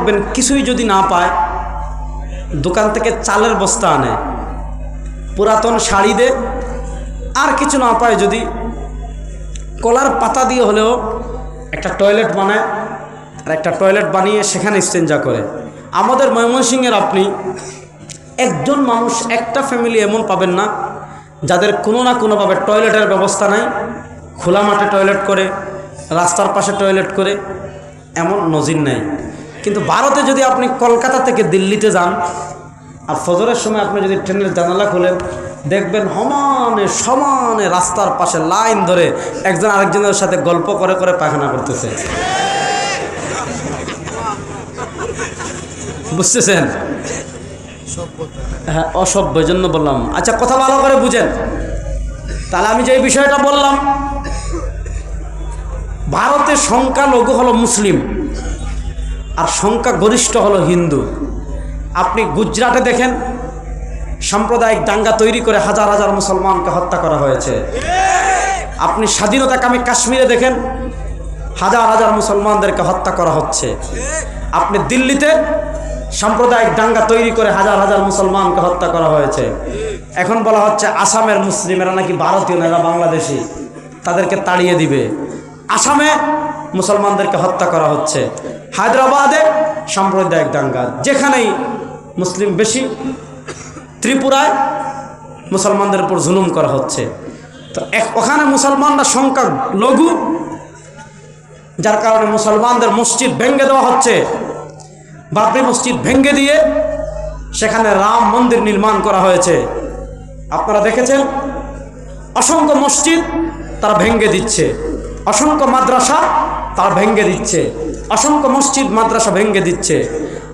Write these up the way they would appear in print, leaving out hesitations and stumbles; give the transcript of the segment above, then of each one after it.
দেখবেন কিছুই যদি না পায় দোকান থেকে চালের বস্তা আনে, পুরাতন শাড়ি দে, আর কিছু না পায় যদি কলার পাতা দিয়ে হলেও একটা টয়লেট বানায়, আর একটা টয়লেট বানিয়ে সেখানে ইস্তেঞ্জা করে। আমাদের ময়মনসিংহের আপনি একজন মানুষ, একটা ফ্যামিলি এমন পাবেন না যাদের কোনো না কোনোভাবে টয়লেটের ব্যবস্থা নাই, খোলা মাঠে টয়লেট করে, রাস্তার পাশে টয়লেট করে, এমন নজির নেই। কিন্তু ভারতে যদি আপনি কলকাতা থেকে দিল্লিতে যান আর ফজরের সময় আপনি যদি ট্রেনের জানালা খোলেন, দেখবেন সমানে রাস্তার পাশে লাইন ধরে একজন আরেকজনের সাথে গল্প করে করে পায়খানা করতেছে। বুঝতেছেন? হ্যাঁ, অসভ্য জন্য বললাম। আচ্ছা, কথা ভালো করে বুঝেন। তাহলে আমি যে বিষয়টা বললাম, ভারতের সংখ্যালঘু হলো মুসলিম আর সংখ্যা গরিষ্ঠ হলো হিন্দু। আপনি গুজরাটে দেখেন সাম্প্রদায়িক দাঙ্গা তৈরি করে হাজার হাজার মুসলমানকে হত্যা করা হয়েছে। আপনি স্বাধীনতাকামী কাশ্মীরে দেখেন হাজার হাজার মুসলমানদেরকে হত্যা করা হচ্ছে। আপনি দিল্লিতে সাম্প্রদায়িক দাঙ্গা তৈরি করে হাজার হাজার মুসলমানকে হত্যা করা হয়েছে। এখন বলা হচ্ছে আসামের মুসলিমেরা নাকি ভারতীয় না, এরা বাংলাদেশি, তাদেরকে তাড়িয়ে দিবে। আসামে মুসলমানদেরকে হত্যা করা হচ্ছে। হায়দ্রাবাদে সাম্প্রদায়িক দাঙ্গা, যেখানেই মুসলিম বেশি। ত্রিপুরায় মুসলমানদের উপর জুলুম করা হচ্ছে। তো ওখানে মুসলমানরা সংখ্যা লঘু, যার কারণে মুসলমানদের মসজিদ ভেঙে দেওয়া হচ্ছে। বাবরি মসজিদ ভেঙে দিয়ে সেখানে রাম মন্দির নির্মাণ করা হয়েছে। আপনারা দেখেছেন অসংখ্য মসজিদ তারা ভেঙে দিচ্ছে, অসংখ্য মাদ্রাসা তারা ভেঙে দিচ্ছে, অসংখ্য মসজিদ মাদ্রাসা ভেঙে দিচ্ছে।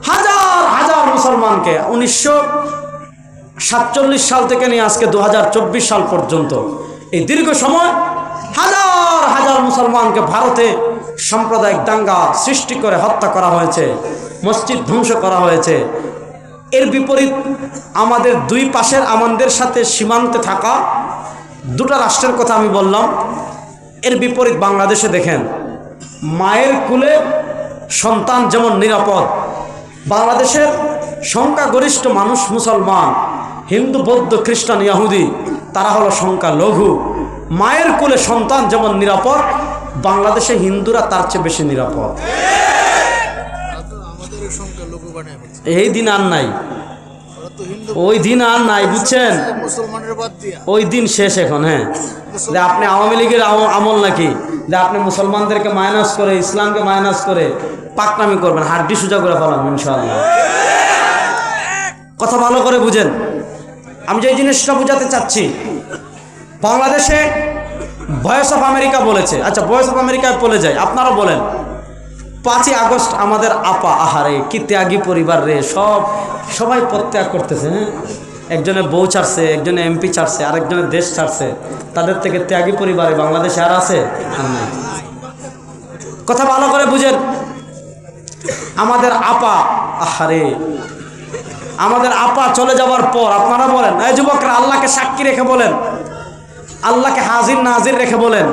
হাজার হাজার মুসলমানকে 1947 সাল থেকে নিয়ে আজকে 2024 সাল পর্যন্ত এই দীর্ঘ সময় হাজার হাজার মুসলমানকে ভারতে সাম্প্রদায়িক দাঙ্গা সৃষ্টি করে হত্যা করা হয়েছে, মসজিদ ধ্বংস করা হয়েছে। এর বিপরীত আমাদের দুই পাশের আমাদের সাথে সীমান্তে থাকা দুটো রাষ্ট্রের কথা আমি বললাম। এর বিপরীত বাংলাদেশে দেখেন মায়ের কোলে সন্তান যেমন নিরাপদ, বাংলাদেশের সংখ্যাগরিষ্ঠ মানুষ মুসলমান, হিন্দু বৌদ্ধ খ্রিস্টান ইহুদি তারা হলো সংখ্যা লঘু। মায়ের কোলে সন্তান যেমন নিরাপদ, বাংলাদেশে হিন্দুরা তার চেয়ে বেশি নিরাপদ। এই দিন আর নাই, ওই দিন আর নাই, বুঝছেন? ওই দিন শেষ এখন। হ্যাঁ, যে আপনি আওয়ামী লীগের আমল নাকি, যে আপনি মুসলমানদেরকে মাইনাস করে, ইসলামকে মাইনাস করে পাকনামি করবেন, হাড্ডি সোজা করে ফেলাম ইনশাআল্লাহ। কথা ভালো করে বুঝেন। আমি যে জিনিসটা বুঝাতে চাচ্ছি, বাংলাদেশে ভয়েস অফ আমেরিকা বলেছে। আচ্ছা, ভয়েস অফ আমেরিকায় বলে যায়, আপনারা বলেন 5ই আগস্ট আমাদের আপা, আহারে কি ত্যাগী পরিবার রে, সবাই প্রত্যাগ করতেছে। হ্যাঁ, একজনে বউ ছাড়ছে, একজনে এমপি ছাড়ছে, আরেকজনের দেশ ছাড়ছে। তাদের থেকে ত্যাগী পরিবারে বাংলাদেশে আর আছে? কথা ভালো করে বুঝেন। আমাদের আপা, আহারে আমাদের আপা চলে যাওয়ার পর আপনারা বলেন, এই যুবকরা আল্লাহকে সাক্ষী রেখে বলেন, আল্লাহকে হাজির নাজির রেখে বলেন,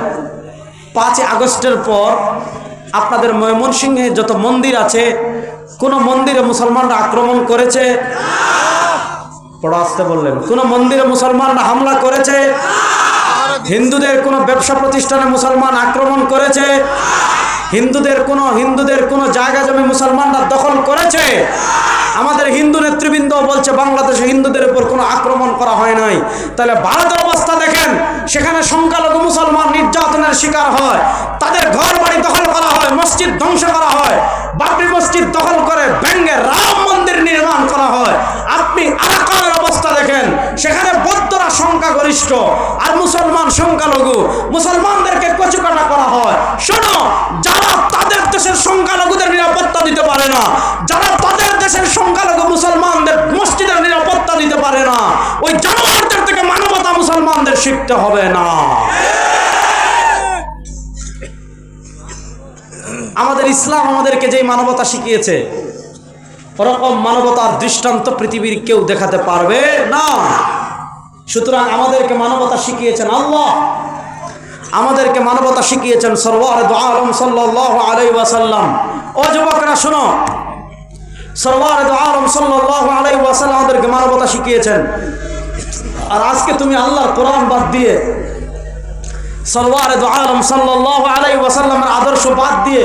5ই আগস্টের পর আপনাদের ময়মনসিংহে যত মন্দির আছে, কোন মন্দিরে মুসলমানরা আক্রমণ করেছে? বড় আসতে বললেন। কোন মন্দিরে মুসলমানরা হামলা করেছে? হিন্দুদের কোন ব্যবসা প্রতিষ্ঠানে মুসলমান আক্রমণ করেছে? হিন্দুদের কোন জায়গা জমি মুসলমানরা দখল করেছে? আমাদের হিন্দু নেতৃবৃন্দ বলছে বাংলাদেশে হিন্দুদের উপর কোনো আক্রমণ করা হয় নাই। তাহলে ভারতের অবস্থা দেখেন, সেখানে সংখ্যালঘু মুসলমান নির্যাতনের শিকার হয়, তাদের ঘর বাড়ি দখল করা হয়, মসজিদ ধ্বংস করা হয়, বাবরি মসজিদ দখল করে ভেঙে রাম মন্দির নির্মাণ করা হয়। আপনি আরাকানের অবস্থা দেখেন, সেখানে বৌদ্ধরা সংখ্যাগরিষ্ঠ আর মুসলমান সংখ্যালঘু, মুসলমানদেরকে কচুকাটা করা হয়। শোনো, যারা তাদের দেশের সংখ্যালঘুদের নিরাপত্তা দিতে পারে না, যারা তাদের দেশের সংখ্যালঘু মুসলমানদের মসজিদের নিরাপত্তা দিতে পারে না, ওই জানোয়ারদের থেকে মানবতা মুসলমানদের শিখতে হবে না। আমাদের ইসলাম আমাদেরকে যে মানবতা শিখিয়েছে, ওরকম মানবতার দৃষ্টান্ত পৃথিবীর কেউ দেখাতে পারবে না। সুতরাং আমাদেরকে মানবতা শিখিয়েছেন আল্লাহ, আমাদেরকে মানবতা শিখিয়েছেন সরওয়ারে দু আলম সাল্লাল্লাহু আলাইহি ওয়াসাল্লাম। ও যুবকরা শোনো, সরওয়ারে দু আলম সাল্লাল্লাহু আলাইহি ওয়াসাল্লাম আমাদেরকে মানবতা শিখিয়েছেন। আর আজকে তুমি আল্লাহর কোরআন বাদ দিয়ে, সরওয়ারে দু আলম সাল্লাল্লাহু আলাইহি ওয়াসাল্লামের আদর্শ বাদ দিয়ে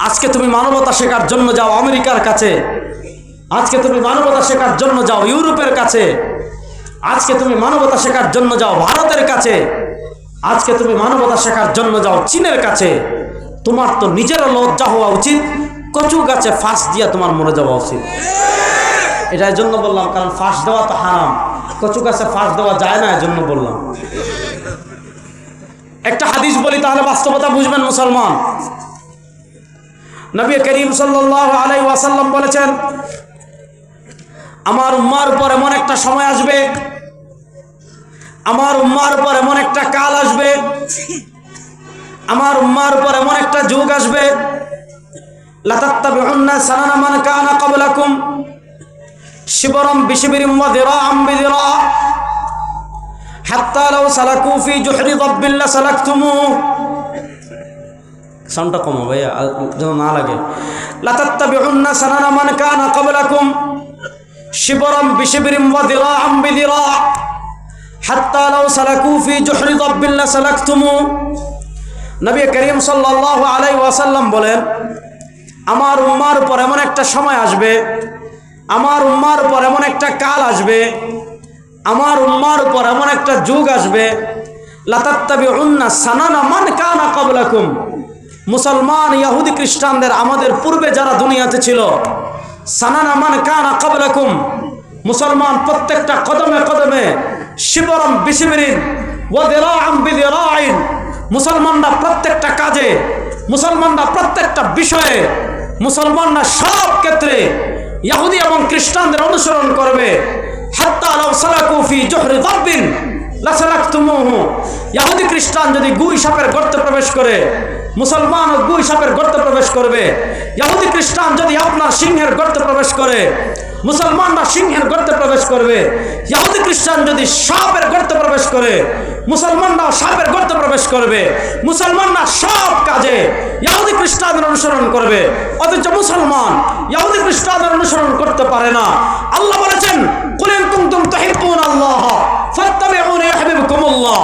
আজকে তুমি মানবতা শেখার জন্য যাও আমেরিকার কাছে, আজকে তুমি মানবতা শেখার জন্য যাও ইউরোপের কাছে, আজকে তুমি মানবতা শেখার জন্য যাও ভারতের কাছে, আজকে তুমি মানবতা শেখার জন্য যাও চীনের কাছে। তোমার তো নিজেরও লজ্জা হওয়া উচিত, কচু গাছে ফাঁস দিয়া তোমার মরে যাওয়া উচিত। এটার জন্য বললাম, কারণ ফাঁস দেওয়া তো হারাম, কচু গাছে ফাঁস দেওয়া যায় না, এর জন্য বললাম। একটা হাদিস বলি তাহলে বাস্তবতা বুঝবেন মুসলমান। নবী করিম সাল্লাল্লাহু আলাইহি ওয়াসাল্লাম বলেছেন, আমার উম্মার উপর এমন একটা সময় আসবে, আমার উম্মার উপর এমন একটা কাল আসবে, আমার উম্মার উপর এমন একটা যুগ আসবে, লাতাত্তাবিউন্না সানানা মান কানা ক্বাবলাকুম শিবরাম বিশিবরিম ওয়া যিরাআম বিযিরা হাত্তা লাউ সালাকু ফি জুহরি দাব্বিল লাসালাকতুমু। সাউন্ডটা কমো ভাইয়া, যেন না লাগে। লাতাত্তাবিউন্না সানানা মান কানা ক্বাবলাকুম শিবরাম বিশিবরিম ওয়া যিরাআম বিযিরা হাত্তা লাউ সালাকু ফি জুহরি দাব্বিল লাসালাকতুমু। নবী করিম সাল্লাল্লাহু আলাইহি ওয়াসাল্লাম বলেন, আমার উম্মার উপর এমন একটা সময় আসবে, আমার উম্মার উপর এমন একটা কাল আসবে, আমার উম্মার উপর এমন একটা যুগ আসবে, লাতাত্তাবিউন্না সানানা মান কানা ক্বাবলাকুম। মুসলমান ইহুদি খ্রিস্টানদের, আমাদের পূর্বে যারা দুনিয়াতে ছিল, সানানা মান কানা ক্বাবলাকুম, মুসলমান প্রত্যেকটা কদমে কদমে শিবরাম বিশিবরিন ওয়া যিরাআম বিযিরাইন, মুসলমানরা প্রত্যেকটা কাজে, মুসলমানরা প্রত্যেকটা বিষয়ে, মুসলমানরা সব ক্ষেত্রে ইহুদি এবং খ্রিস্টানদের অনুসরণ করবে। হাত্তা লাউ সালাকু ফি জুহরি দাব্বিন লাসালাকতুমুহু। ইহুদি খ্রিস্টান যদি গুই সাপের গর্তে প্রবেশ করে, মুসলমানও গুই সাপের গর্তে প্রবেশ করবে। ইহুদি খ্রিস্টান যদি আপনার সিংহের গর্তে প্রবেশ করে, মুসলমানরা সিংহের গর্তে প্রবেশ করবে। ইহুদি খ্রিস্টান যদি সাপের গর্তে প্রবেশ করে, মুসলমানরাও সাপের গর্তে প্রবেশ করবে। মুসলমানরা সব কাজে ইহুদি খ্রিস্টানদের অনুসরণ করবে, অথচ মুসলমান ইহুদি খ্রিস্টানদের অনুসরণ করতে পারে না। আল্লাহ বলেছেন, কুল ইন কুনতুম তুহিব্বুনাল্লাহ ফাত্তাবিউনি ইউহিব্বুকুমুল্লাহ।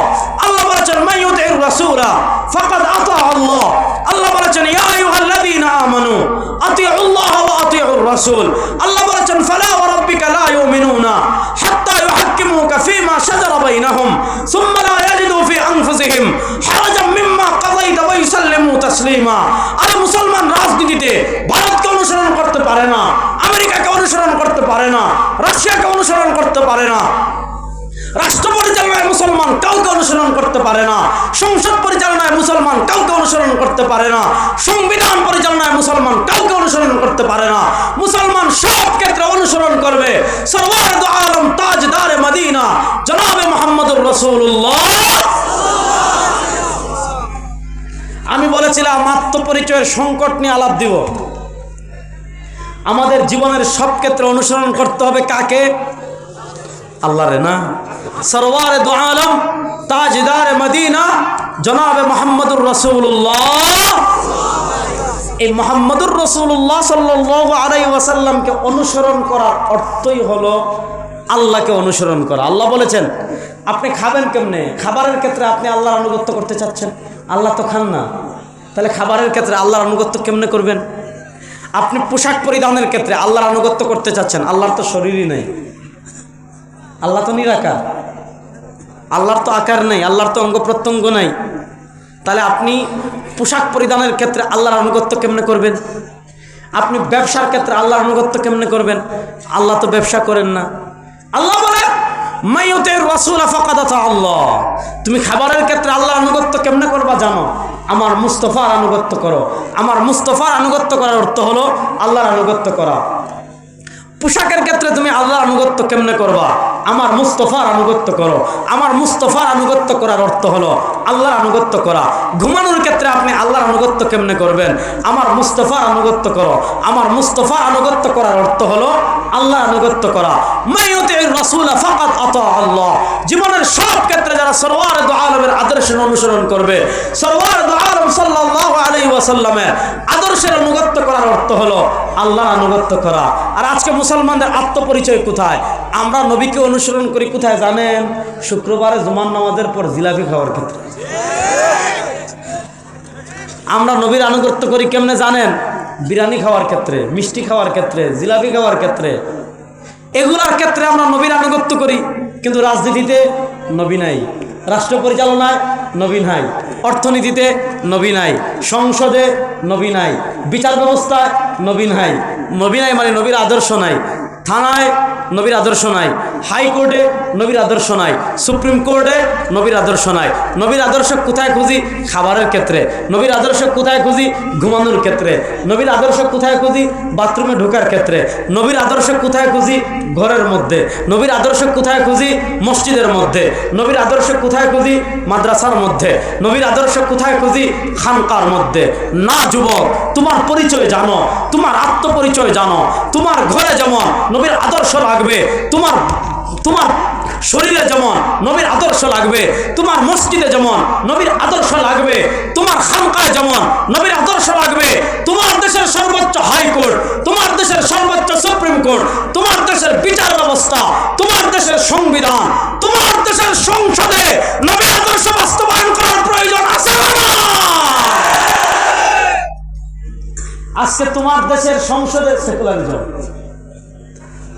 আল্লাহ বলেছেন, মান ইউতির রাসূলা ফাকাদ আতা আল্লাহ। আল্লাহ বলেছেন, ইয়া আইয়ুহাল্লাযীনা আমানু আতিউল্লাহ ওয়া আতিউর রাসূল। আল্লাহ বলেছেন, ফালা ওয়া রাব্বিকা লা ইউমিনুনা হাত্তা ইউহাক্কিমুকা ফীমা শাজারা বাইনাহুম সুম্মা লা ইয়াজিদু ফি আনফুসিহিম হারাজাম মিম্মা কাযাইতা ওয়া ইউসাল্লিমু তাসলিমা। আর মুসলমান রাজনীতিতে ভারতকে অনুসরণ করতে পারে না, আমেরিকাকে অনুসরণ করতে পারে না, রাশিয়াকে অনুসরণ করতে পারে না, রাষ্ট্র পরিচালনায় মুসলমান কাউকে অনুসরণ করতে পারে না, সংসদ পরিচালনায় মুসলমান কাউকে অনুসরণ করতে পারে না, সংবিধান পরিচালনায় মুসলমান কাউকে অনুসরণ করতে পারে না। মুসলমান সব ক্ষেত্রে অনুসরণ করবে সরওয়ারে দু আলম তাজদারে মদিনা জনাবে মুহাম্মদুর রাসূলুল্লাহ। আমি বলেছিলাম আত্মপরিচয়ের সংকট নিয়ে আলাপ দিব। আমাদের জীবনের সব ক্ষেত্রে অনুসরণ করতে হবে কাকে? আল্লাহরে না। সরওয়ারে দু আলম তাজদারে মদিনা জনাবে মুহাম্মদুর রাসূলুল্লাহ। এই মুহাম্মদুর রাসূলুল্লাহ সাল্লাল্লাহু আলাইহি ওয়াসাল্লামকে অনুসরণ করার অর্থই হলো আল্লাহকে অনুসরণ করা। আল্লাহ বলেছেন, আপনি খাবেন কেমনে? খাবারের ক্ষেত্রে আপনি আল্লাহর আনুগত্য করতে চাচ্ছেন, আল্লাহ তো খান না, তাহলে খাবারের ক্ষেত্রে আল্লাহর আনুগত্য কেমনে করবেন? আপনি পোশাক পরিধানের ক্ষেত্রে আল্লাহর আনুগত্য করতে চাচ্ছেন, আল্লাহর তো শরীরই নেই, আল্লাহ তো নিরাকার, আল্লাহর তো আকার নেই, আল্লাহর তো অঙ্গ প্রত্যঙ্গ নাই, তাহলে আপনি পোশাক পরিধানের ক্ষেত্রে আল্লাহর আনুগত্য কেমনে করবেন? আপনি ব্যবসার ক্ষেত্রে আল্লাহর আনুগত্য কেমনে করবেন? আল্লাহ তো ব্যবসা করেন না। আল্লাহ বলেন, মান ইউতির রাসূল ফাকাদ আতা আল্লাহ। তুমি খাবারের ক্ষেত্রে আল্লাহর আনুগত্য কেমনে করবা জানো? আমার মুস্তাফার আনুগত্য করো। আমার মুস্তাফার আনুগত্য করার অর্থ হলো আল্লাহর আনুগত্য করা। পোশাকের ক্ষেত্রে তুমি আল্লাহর আনুগত্য কেমনে করবা? আমার মুস্তফার আনুগত্য করো। আমার মুস্তফার আনুগত্য করার অর্থ হলো আল্লাহর আনুগত্য করা। ঘুমানোর ক্ষেত্রে আপনি আল্লাহর আনুগত্য কেমনে করবেন? আমার মুস্তফার আনুগত্য করো। আমার মুস্তফার আনুগত্য করার অর্থ হলো আল্লাহর আনুগত্য করা। মাইয়ুতির রাসূল ফাকাদ আতা আল্লাহ। জীবনের সব ক্ষেত্রে যারা সরওয়ার দু আলমের আদর্শের অনুসরণ করবে, সরওয়ার দু আলম সাল্লাল্লাহু আলাইহি ওয়াসাল্লামের আদর্শের আনুগত্য করার অর্থ হলো আল্লাহর আনুগত্য করা। আর আজকে মুসলমানদের আত্মপরিচয় কোথায়? আমরা নবীকে অনুসরণ করি কোথায় জানেন? শুক্রবারে জুমার নামাজের পর জিলাপি খাওয়ার ক্ষেত্রে। আমরা নবীর আনুগত্য করি কেমনে জানেন? বিরিয়ানি খাওয়ার ক্ষেত্রে, মিষ্টি খাওয়ার ক্ষেত্রে, জিলাপি খাওয়ার ক্ষেত্রে, এগুলার ক্ষেত্রে আমরা নবীর আনুগত্য করি। কিন্তু রাজনীতিতে নবী নাই, রাষ্ট্র পরিচালনায় নবী নাই, অর্থনীতিতে নবী নাই, সংসদে নবী নাই, বিচার ব্যবস্থায় নবী নাই। নবী নাই মানে নবীর আদর্শ নাই। থানায় নবীর আদর্শ নাই, হাইকোর্টে নবীর আদর্শ নাই, সুপ্রিম কোর্টে নবীর আদর্শ নাই। নবীর আদর্শ কোথায় খুঁজি? খাবারের ক্ষেত্রে। নবীর আদর্শ কোথায় খুঁজি? ঘুমানোর ক্ষেত্রে। নবীর আদর্শ কোথায় খুঁজি? বাথরুমে ঢোকার ক্ষেত্রে। নবীর আদর্শ কোথায় খুঁজি? ঘরের মধ্যে। নবীর আদর্শ কোথায় খুঁজি? মসজিদের মধ্যে। নবীর আদর্শ কোথায় খুঁজি? মাদ্রাসার মধ্যে। নবীর আদর্শ কোথায় খুঁজি? খানকার মধ্যে। না যুবক, তোমার পরিচয় জানো, তোমার আত্মপরিচয় জানো। তোমার ঘরে যেমন নবীর আদর্শ লাগবে, তোমার তোমার শরীরে যেমন নবীর আদর্শ লাগবে, তোমার মসজিদে যেমন নবীর আদর্শ লাগবে, তোমার খানকায় যেমন নবীর আদর্শ লাগবে। তোমার দেশের সর্বোচ্চ হাইকোর্ট, তোমার দেশের সর্বোচ্চ সুপ্রিম কোর্ট, তোমার দেশের বিচার ব্যবস্থা, তোমার দেশের সংবিধান, তোমার দেশের সংসদে নবীর আদর্শ বাস্তবায়ন করার প্রয়োজন আছে না? আজকে তোমার দেশের সংসদে সেকুলারিজম,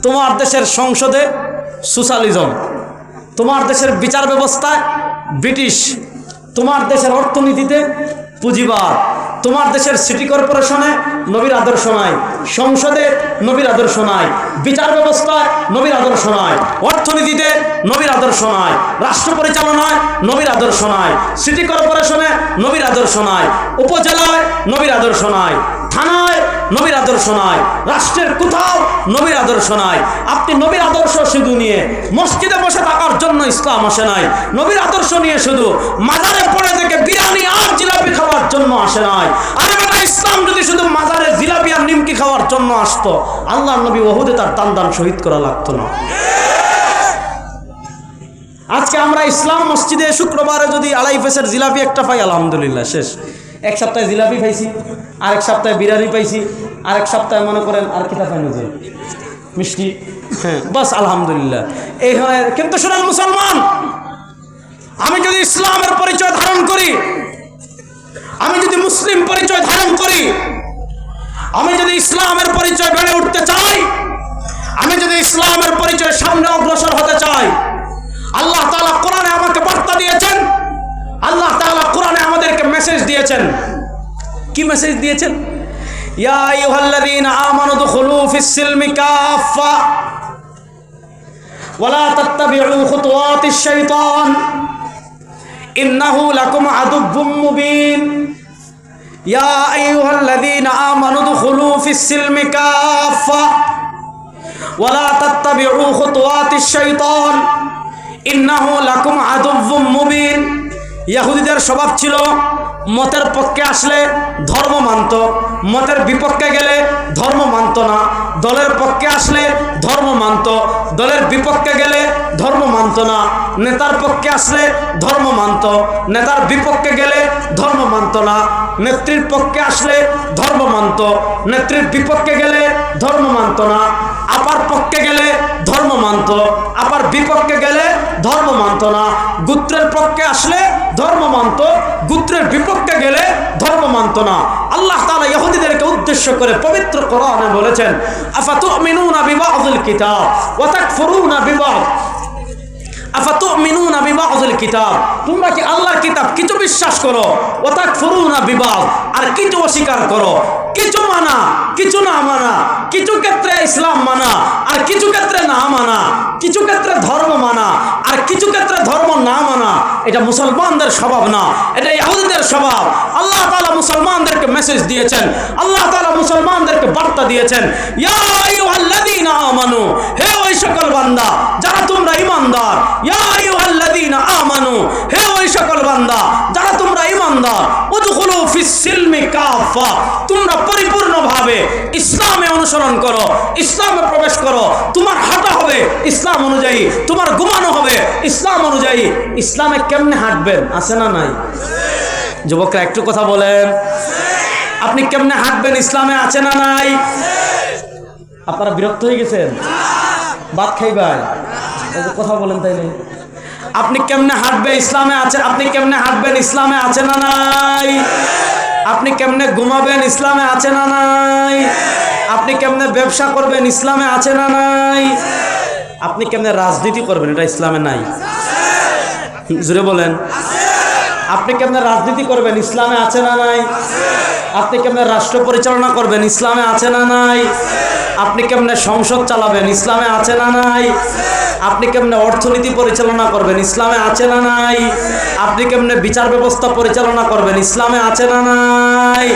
তোমার দেশের সংসদে সোশ্যালিজম, তোমার দেশের বিচার ব্যবস্থায় ব্রিটিশ, তোমার দেশের অর্থনীতিতে পুঁজিবাদ, তোমার দেশের সিটি কর্পোরেশনে নবীর আদর্শ নাই, সংসদে নবীর আদর্শ নাই, বিচার ব্যবস্থায় নবীর আদর্শ নাই, অর্থনীতিতে নবীর আদর্শ নাই, রাষ্ট্র পরিচালনায় নবীর আদর্শ নাই, সিটি কর্পোরেশনে নবীর আদর্শ নাই, উপজেলায় নবীর আদর্শ নাই, থানায় নবীর আদর্শ নাই, রাষ্ট্রের কোথাও নবীর আদর্শ নাই। আপনি নবীর আদর্শ শুধু নিয়ে মসজিদে বসে থাকার জন্য ইসলাম আসে নাই। নবীর আদর্শ নিয়ে শুধু মাজারে পড়ে থেকে বিরিয়ানি আর জিলাপি খাওয়ার জন্য আসে নাই। আরে বেটা, ইসলাম যদি শুধু মাজারে জিলাপি আর নিমকি খাওয়ার জন্য আসতো, আল্লাহর নবী ওহুদে তার দান শহীদ করা লাগতো না। আজকে আমরা ইসলাম মসজিদে শুক্রবারে যদি আড়াই পেসের জিলাপি একটা পাই, আলহামদুলিল্লাহ শেষ। এক সপ্তাহে জিলাপি পাইছি, আরেক সপ্তাহে বিরিয়ানি পাইছি, আরেক সপ্তাহে মনে করেন আর কিতা পাইনি যে মিষ্টি, হ্যাঁ বাস আলহামদুলিল্লাহ। এইখানে কিন্তু শুনেন মুসলমান, আমি যদি ইসলামের পরিচয় ধারণ করি, আমি যদি মুসলিম পরিচয় ধারণ করি, আমি যদি ইসলামের পরিচয় বেড়ে উঠতে চাই, আমি যদি ইসলামের পরিচয় সামনে অগ্রসর হতে চাই, আল্লাহ তাআলা কোরআনে আমাকে বার্তা দিয়েছেন, আল্লাহ তাআলা কোরআনে আমাদেরকে মেসেজ দিয়েছেন। কি মেসেজ দিয়েছেন? ইয়া আইয়ুহাল্লাযীনা আমানু দুখুলু ফিস-সিলমি কাফা ওয়া লা তাত্তাবিউ খুতুওয়াতিশ শাইতান ইন্নাহু লাকুম আদুব্বুম মুবিন। ইয়া আইয়ুহাল্লাযীনা আমানু দুখুলু ফিস-সিলমি কাফা ওয়া লা তাত্তাবিউ খুতুওয়াতিশ শাইতান ইন্নাহু লাকুম আদুব্বুম মুবিন। ইহুদিদের স্বভাব ছিল মতের পক্ষে আসলে ধর্ম মানত, মতের বিপক্ষে গেলে ধর্ম মানত না। দলের পক্ষে আসলে ধর্ম মানত, দলের বিপক্ষে গেলে ধর্ম মানত না। নেতার পক্ষে আসলে ধর্ম মানত, নেতার বিপক্ষে গেলে ধর্ম মানত না। নেত্রীর পক্ষে আসলে ধর্ম মানত, নেত্রীর বিপক্ষে গেলে ধর্ম মানত না। আপার পক্ষে গেলে ধর্ম মানত, আপার বিপক্ষে গেলে ধর্ম মানত না। গোত্রের পক্ষে আসলে ধর্ম মানত, গোত্রের বিপক্ষে গেলে ধর্ম মানত না। আল্লাহ তাআলা ইহুদিদেরকে উদ্দেশ্য করে পবিত্র কোরআনে বলেছেন, আফাতুমিনুনা বিবাযিল কিতাব ওয়া তাকফুরুনা বিবায, আফাতুমিনুনা বিবাযিল কিতাব, তোমরা কি আল্লাহর কিতাব কিছু বিশ্বাস করো, ওয়া তাকফুরুনা বিবায, আর কিছু অস্বীকার করো। কিছু মানা, কিছু না মানা, কিছু ক্ষেত্রে ইসলাম মানা আর কিছু ক্ষেত্রে না মানা, কিছু ক্ষেত্রে ধর্ম মানা আর কিছু ক্ষেত্রে ধর্ম না মানা। এটা মুসলমানদের স্বভাব না, এটা ইহুদিদের স্বভাব। আল্লাহ তাআলা মুসলমানদেরকে মেসেজ দিয়েছেন, আল্লাহ তাআলা মুসলমানদেরকে বার্তা দিয়েছেন, ইয়া আইয়ুহাল্লাযীনা আইয়ুহাল্লাযীনা আমানু, হে ওই সকল বান্দা যারা তোমরা ঈমানদার, ইয়া আইয়ুহাল্লাযীনা আমানু, হে ওই সকল বান্দা যারা তোমরা ঈমানদার, উদখুলু ফিস সিলমি কাফা, তোমরা পরিপূর্ণভাবে ইসলামে অনুসরণ করো, ইসলামে প্রবেশ করো। তোমার হাঁটা হবে ইসলাম অনুযায়ী, তোমার ঘুমানো হবে ইসলাম অনুযায়ী। ইসলামে কেমনে হাঁটবেন আছে না নাই? যুবকরা একটু কথা বলেন, আপনি কেমনে হাঁটবেন ইসলামে আছে না নাই? আপনারা বিরক্ত হয়ে গেছেন? ভাত খাইবাই কথা বলেন তাই নেই? আপনি কেমনে হাঁটবে ইসলামে আছে? আপনি কেমনে হাঁটবেন ইসলামে আছে না নাই? আপনি কেমনে ঘুমাবেন ইসলামে আছে না নাই? আপনি কেমনে ব্যবসা করবেন ইসলামে আছে না নাই? আপনি কেমনে রাজনীতি করবেন এটা ইসলামে নাই? জোরে বলেন। আপনি কেমনে রাজনীতি করবেন ইসলামে আছে না নাই? আপনি কেমনে রাষ্ট্র পরিচালনা করবেন ইসলামে আছে না নাই? আপনি কেমনে সংসদ চালাবেন ইসলামে আছে না নাই? আপনি কেমনে অর্থনীতি পরিচালনা করবেন ইসলামে আছে না নাই? আপনি কেমনে বিচার ব্যবস্থা পরিচালনা করবেন ইসলামে আছে না নাই?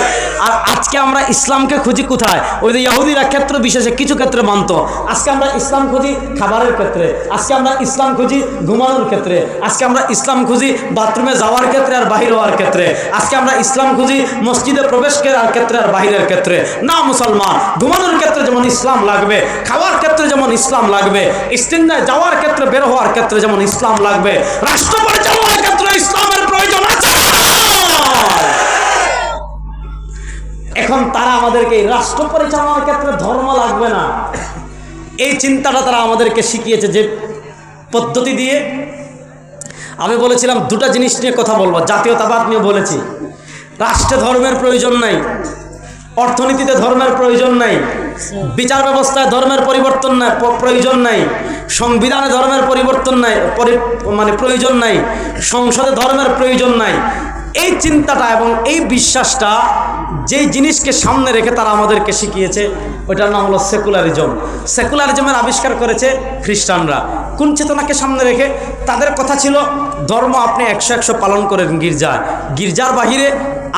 আর আজকে আমরা ইসলামকে খুঁজি কোথায়? ওই যে ইহুদিরা ক্ষেত্র বিশেষে কিছু ক্ষেত্রে মানত। আজকে আমরা ইসলাম খুঁজি খাবারের ক্ষেত্রে, আজকে আমরা ইসলাম খুঁজি ঘুমানোর ক্ষেত্রে, আজকে আমরা ইসলাম খুঁজি বাথরুমে যাওয়ার ক্ষেত্রে আর বাহির হওয়ার ক্ষেত্রে, আজকে আমরা ইসলাম খুঁজি মসজিদে প্রবেশ করার ক্ষেত্রে আর বাহিরের ক্ষেত্রে। না মুসলমান, ঘুমানোর ক্ষেত্রে যেমন ইসলাম লাগবে, খাওয়ার ক্ষেত্রে যেমন ইসলাম লাগবে, ইস্তিনজায় যাওয়ার ক্ষেত্রে বের হওয়ার ক্ষেত্রে যেমন ইসলাম লাগবে, রাষ্ট্র পরিচালনার ক্ষেত্রে ইসলামের প্রয়োজন আছে। এখন তারা আমাদেরকে এই রাষ্ট্র পরিচালনার ক্ষেত্রে ধর্ম লাগবে না, এই চিন্তাটা তারা আমাদেরকে শিখিয়েছে যে পদ্ধতি দিয়ে। আমি বলেছিলাম দুটা জিনিস নিয়ে কথা বলবো, জাতীয়তাবাদ নিয়ে বলেছি। রাষ্ট্রে ধর্মের প্রয়োজন নাই, অর্থনীতিতে ধর্মের প্রয়োজন নাই, বিচার ব্যবস্থায় ধর্মের পরিবর্তন নাই প্রয়োজন নাই, সংবিধানে ধর্মের পরিবর্তন নাই মানে প্রয়োজন নাই, সংসদে ধর্মের প্রয়োজন নাই। এই চিন্তাটা এবং এই বিশ্বাসটা যেই জিনিসকে সামনে রেখে তারা আমাদেরকে শিখিয়েছে, ওইটার নাম হলো সেকুলারিজম। সেকুলারিজমের আবিষ্কার করেছে খ্রিস্টানরা। কোন চেতনাকে সামনে রেখে? তাদের কথা ছিল ধর্ম আপনি 100 পালন করেন গির্জায়, গির্জার বাহিরে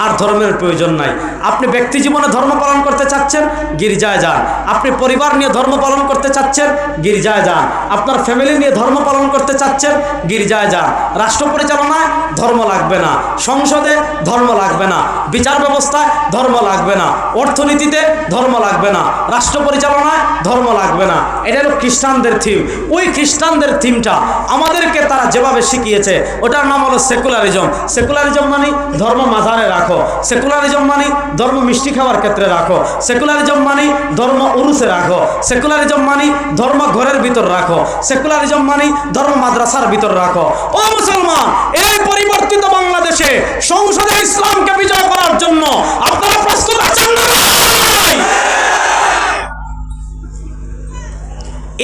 আর ধর্মের প্রয়োজন নাই। আপনি ব্যক্তি জীবনে ধর্ম পালন করতে চাচ্ছেন, গির্জায় যান। আপনি পরিবার নিয়ে ধর্ম পালন করতে চাচ্ছেন, গির্জায় যান। আপনার ফ্যামিলি নিয়ে ধর্ম পালন করতে চাচ্ছেন, গির্জায় যান। রাষ্ট্র পরিচালনায় ধর্ম লাগবে না, সংসদে ধর্ম লাগবে না, বিচার ব্যবস্থায় ধর্ম লাগবে না, অর্থনীতিতে ধর্ম লাগবে না, রাষ্ট্র পরিচালনায় ধর্ম লাগবে না। এটা হলো খ্রিস্টানদের থিম। ওই খ্রিস্টানদের থিমটা আমাদেরকে তারা যেভাবে শিখিয়েছে, ওটার নাম হলো সেকুলারিজম। সেকুলারিজম মানে ধর্ম মাজারে রাখো, সেকুলারিজম মানে ধর্ম মিষ্টি খাওয়ার ক্ষেত্রে রাখো, সেকুলারিজম মানে ধর্ম উরুসে রাখো, সেকুলারিজম মানে ধর্ম ঘরের ভিতর রাখো, সেকুলারিজম মানে ধর্ম মাদ্রাসার ভিতর রাখো। ও মুসলমান, এই পরিবর্তিত বাংলাদেশে সংসদে ইসলামকে বিজয় করার জন্য আপনারা প্রস্তুত আছেন না?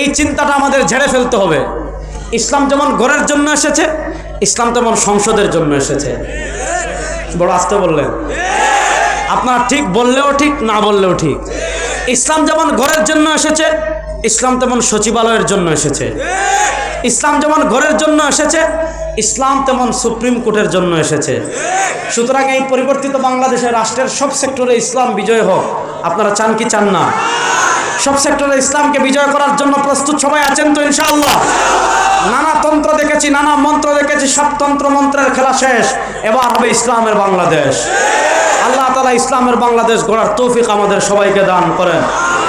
এই চিন্তাটা আমাদের ঝেড়ে ফেলতে হবে। ইসলাম যেমন ঘরের জন্য এসেছে, ইসলাম তেমন সংসদের জন্য এসেছে। বড় আস্তে বললেন, আপনারা ঠিক বললেও ঠিক, না বললেও ঠিক। ইসলাম যেমন ঘরের জন্য এসেছে, ইসলাম তেমন সচিবালয়ের জন্য এসেছে। ইসলাম যেমন ঘরের জন্য এসেছে, ইসলাম তেমন সুপ্রিম কোর্টের জন্য এসেছে। সুতরাং এই পরিবর্তিত বাংলাদেশের রাষ্ট্রের সব সেক্টরে ইসলাম বিজয় হোক। আপনারা চান কি চান না? সব সেক্টরে ইসলামকে বিজয় করার জন্য প্রস্তুত সবাই আছেন তো ইনশাআল্লাহ? নানা তন্ত্র দেখেছি, নানা মন্ত্র দেখেছি, সব তন্ত্র মন্ত্রের খেলা শেষ। এবার হবে ইসলামের বাংলাদেশ। আল্লাহ তাআলা ইসলামের বাংলাদেশ গড়ার তৌফিক আমাদের সবাইকে দান করেন।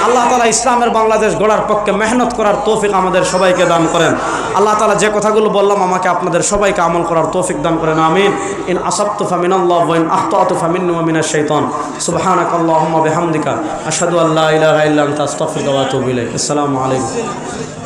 আল্লাহ তাআলা ইসলামের বাংলাদেশ গড়ার পক্ষে মেহনত করার তৌফিক আমাদের সবাইকে দান করেন। আল্লাহ তাআলা যে কথাগুলো বললাম আমাকে আপনাদের সবাইকে আমল করার তৌফিক দান করেন। আমিন। ইন আসাবতু ফামিনাল্লাহ ওয়া ইন আখতাতু ফামিন্নি ওয়া মিনাশ শাইতান। সুবহানাকাল্লাহুম্মা বিহামদিকা আশহাদু আল্লা ইলাহা ইল্লা আনতা আস্তাগফিরুকা ওয়া আতুবু ইলাইক। আসসালামু আলাইকুম।